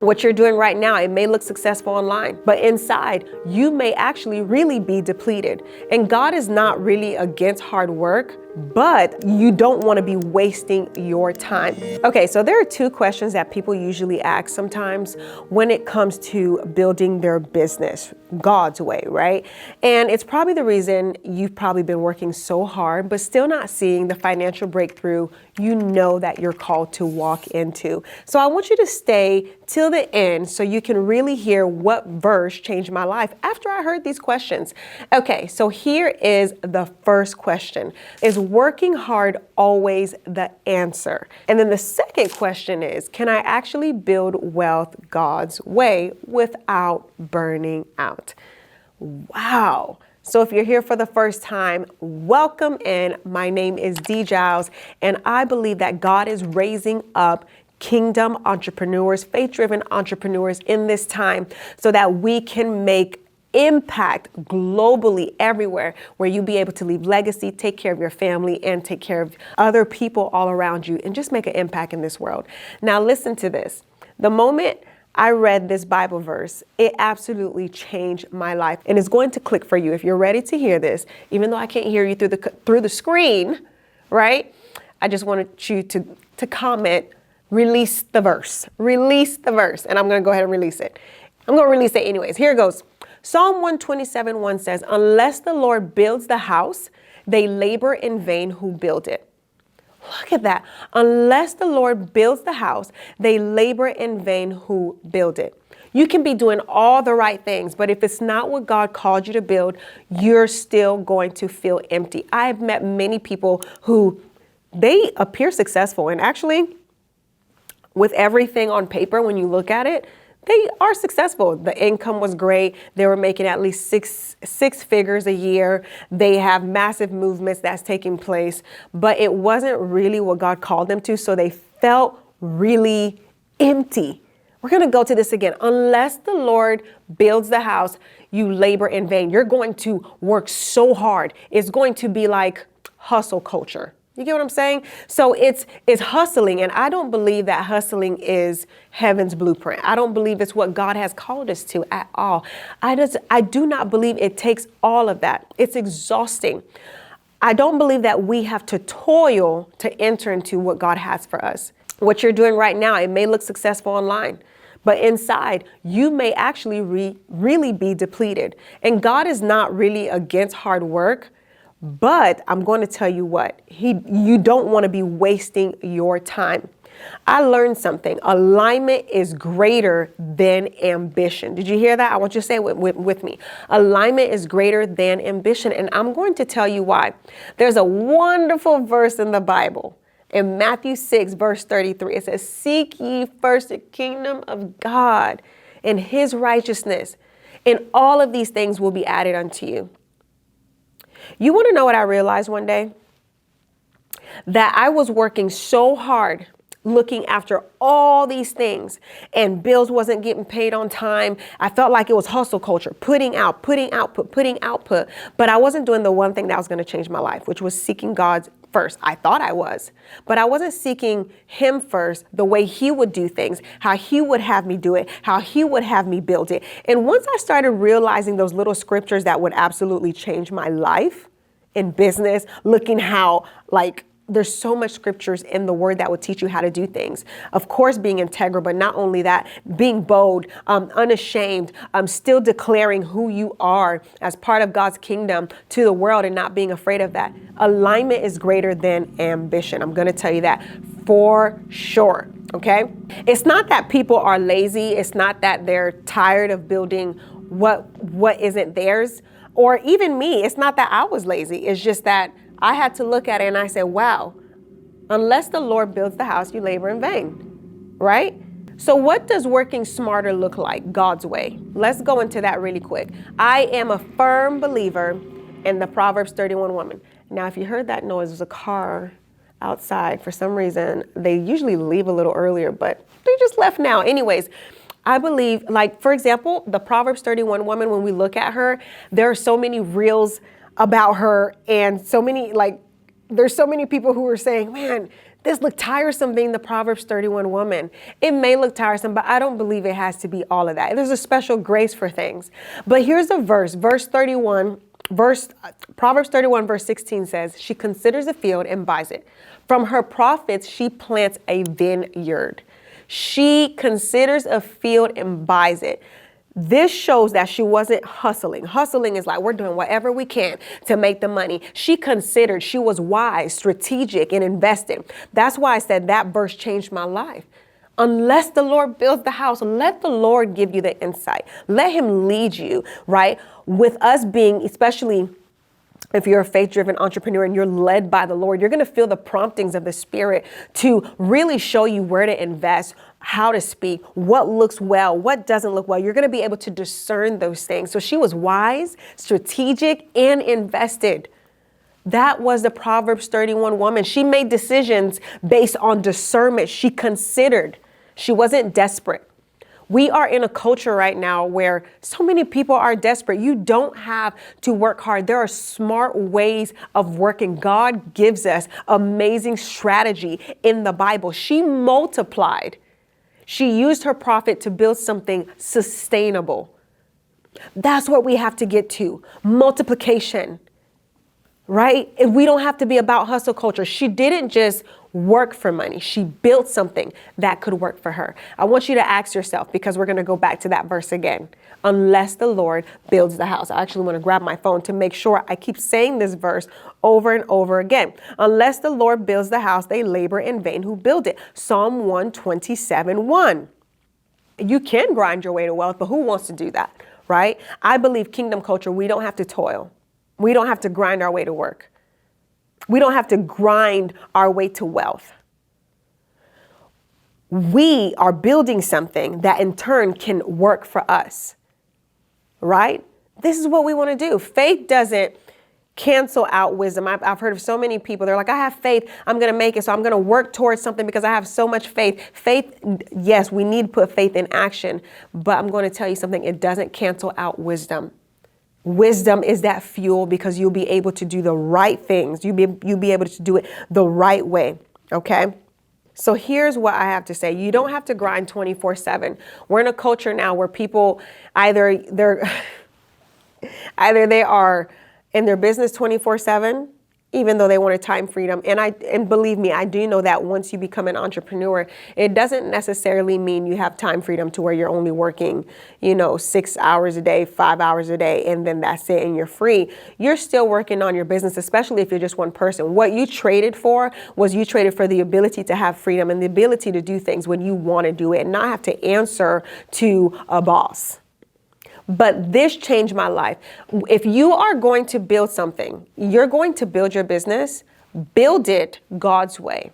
What you're doing right now, it may look successful online, but inside, you may actually really be depleted. And God is not really against hard work, but you don't want to be wasting your time. Okay, so there are two questions that people usually ask sometimes when it comes to building their business God's way, right? And it's probably the reason you've probably been working so hard, but still not seeing the financial breakthrough you know that you're called to walk into. So I want you to stay till the end so you can really hear what verse changed my life after I heard these questions. Okay, so here is the first question. Is working hard always the answer? And then the second question is, can I actually build wealth God's way without burning out? Wow. So if you're here for the first time, welcome in. My name is Dee Giles, and I believe that God is raising up kingdom entrepreneurs, faith-driven entrepreneurs in this time so that we can make impact globally everywhere, where you be able to leave legacy, take care of your family, and take care of other people all around you, and just make an impact in this world. Now listen to this. The moment I read this Bible verse, it absolutely changed my life, and it's going to click for you if you're ready to hear this. Even though I can't hear you through the screen, right? I just wanted you to comment, release the verse, and I'm going to go ahead and release it. I'm going to release it anyways. Here it goes. Psalm 127:1 says, "Unless the Lord builds the house, they labor in vain who build it." Look at that. Unless the Lord builds the house, they labor in vain who build it. You can be doing all the right things, but if it's not what God called you to build, you're still going to feel empty. I've met many people who they appear successful, and actually with everything on paper, when you look at it, they are successful. The income was great. They were making at least six figures a year. They have massive movements that's taking place, but it wasn't really what God called them to. So they felt really empty. We're going to go to this again. Unless the Lord builds the house, you labor in vain. You're going to work so hard. It's going to be like hustle culture. You get what I'm saying? So it's hustling. And I don't believe that hustling is heaven's blueprint. I don't believe it's what God has called us to at all. I do not believe it takes all of that. It's exhausting. I don't believe that we have to toil to enter into what God has for us. What you're doing right now, it may look successful online, but inside, you may actually really be depleted. And God is not really against hard work. But I'm going to tell you what, you don't want to be wasting your time. I learned something. Alignment is greater than ambition. Did you hear that? I want you to say it with me. Alignment is greater than ambition. And I'm going to tell you why. There's a wonderful verse in the Bible. In Matthew 6, verse 33, it says, "Seek ye first the kingdom of God and his righteousness, and all of these things will be added unto you." You want to know what I realized one day? That I was working so hard looking after all these things, and bills wasn't getting paid on time. I felt like it was hustle culture, putting output, but I wasn't doing the one thing that was going to change my life, which was seeking God first. I thought I was, but I wasn't seeking him first, the way he would do things, how he would have me do it, how he would have me build it. And once I started realizing those little scriptures that would absolutely change my life in business, looking how there's so much scriptures in the word that would teach you how to do things. Of course, being integral, but not only that, being bold, unashamed, still declaring who you are as part of God's kingdom to the world and not being afraid of that. Alignment is greater than ambition. I'm going to tell you that for sure. Okay. It's not that people are lazy. It's not that they're tired of building what isn't theirs, or even me. It's not that I was lazy. It's just that I had to look at it and I said, wow, unless the Lord builds the house, you labor in vain, right? So what does working smarter look like God's way? Let's go into that really quick. I am a firm believer in the Proverbs 31 woman. Now, if you heard that noise, there's a car outside. For some reason, they usually leave a little earlier, but they just left now. Anyways, I believe, for example, the Proverbs 31 woman, when we look at her, there are so many reels about her, and so many, there's so many people who are saying, man, This look tiresome being the Proverbs 31 woman. It may look tiresome, but I don't believe it has to be all of that. There's a special grace for things. But here's a verse, Proverbs 31 verse 16 says, she considers a field and buys it. From her profits, she plants a vineyard. She considers a field and buys it. This shows that she wasn't hustling. Hustling is like we're doing whatever we can to make the money. She considered, she was wise, strategic, and invested. That's why I said that verse changed my life. Unless the Lord builds the house, let the Lord give you the insight. Let him lead you, right? With us being, especially if you're a faith-driven entrepreneur and you're led by the Lord, you're going to feel the promptings of the Spirit to really show you where to invest, how to speak, what looks well, what doesn't look well. You're going to be able to discern those things. So she was wise, strategic, and invested. That was the Proverbs 31 woman. She made decisions based on discernment. She considered. She wasn't desperate. We are in a culture right now where so many people are desperate. You don't have to work hard. There are smart ways of working. God gives us amazing strategy in the Bible. She multiplied. She used her profit to build something sustainable. That's what we have to get to. Multiplication, right? And we don't have to be about hustle culture. She didn't just work for money. She built something that could work for her. I want you to ask yourself, because we're going to go back to that verse again. Unless the Lord builds the house. I actually want to grab my phone to make sure I keep saying this verse over and over again. Unless the Lord builds the house, they labor in vain who build it. Psalm 127:1. You can grind your way to wealth, but who wants to do that, right? I believe kingdom culture, we don't have to toil. We don't have to grind our way to work. We don't have to grind our way to wealth. We are building something that in turn can work for us, right? This is what we want to do. Faith doesn't cancel out wisdom. I've heard of so many people. They're like, I have faith. I'm going to make it. So I'm going to work towards something because I have so much faith. Faith, yes, we need to put faith in action. But I'm going to tell you something. It doesn't cancel out wisdom. Wisdom is that fuel because you'll be able to do the right things. You'll be able to do it the right way. Okay. So here's what I have to say. You don't have to grind 24/7. We're in a culture now where people either they are in their business 24/7, even though they want a time freedom. And believe me, I do know that once you become an entrepreneur, it doesn't necessarily mean you have time freedom to where you're only working, 6 hours a day, 5 hours a day, and then that's it and you're free. You're still working on your business, especially if you're just one person. What you traded for was you traded for the ability to have freedom and the ability to do things when you want to do it and not have to answer to a boss. But this changed my life. If you are going to build something, you're going to build your business, build it God's way.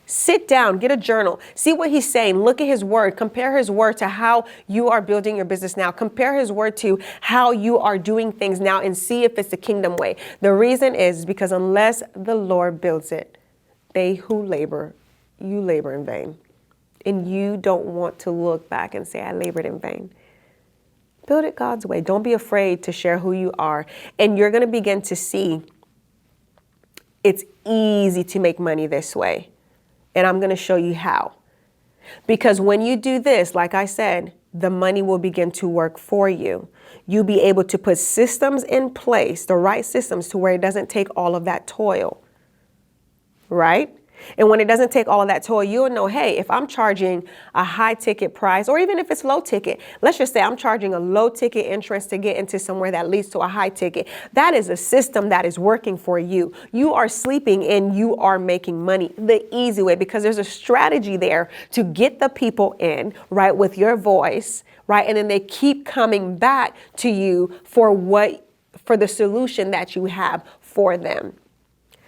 Sit down, get a journal, see what he's saying, look at his word, compare his word to how you are building your business now, compare his word to how you are doing things now and see if it's the kingdom way. The reason is because unless the Lord builds it, they who labor, you labor in vain. And you don't want to look back and say, I labored in vain. Build it God's way. Don't be afraid to share who you are. And you're going to begin to see it's easy to make money this way. And I'm going to show you how. Because when you do this, like I said, the money will begin to work for you. You'll be able to put systems in place, the right systems to where it doesn't take all of that toil, right? And when it doesn't take all of that toil, you'll know, hey, if I'm charging a high ticket price, or even if it's low ticket, let's just say I'm charging a low ticket entrance to get into somewhere that leads to a high ticket. That is a system that is working for you. You are sleeping and you are making money the easy way because there's a strategy there to get the people in, right, with your voice, right? And then they keep coming back to you for the solution that you have for them.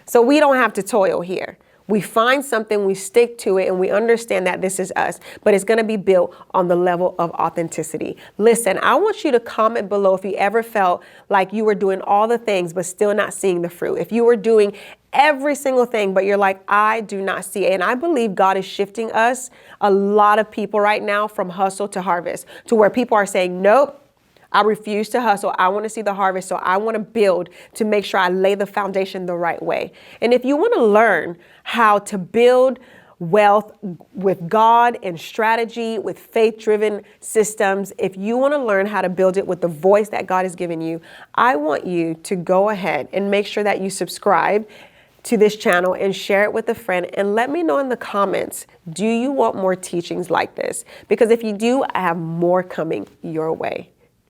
So we don't have to toil here. We find something, we stick to it, and we understand that this is us, but it's going to be built on the level of authenticity. Listen, I want you to comment below if you ever felt like you were doing all the things, but still not seeing the fruit. If you were doing every single thing, but you're like, I do not see it. And I believe God is shifting us, a lot of people right now, from hustle to harvest, to where people are saying, nope, I refuse to hustle. I want to see the harvest. So I want to build to make sure I lay the foundation the right way. And if you want to learn how to build wealth with God and strategy, with faith-driven systems, if you want to learn how to build it with the voice that God has given you, I want you to go ahead and make sure that you subscribe to this channel and share it with a friend, and let me know in the comments, do you want more teachings like this? Because if you do, I have more coming your way.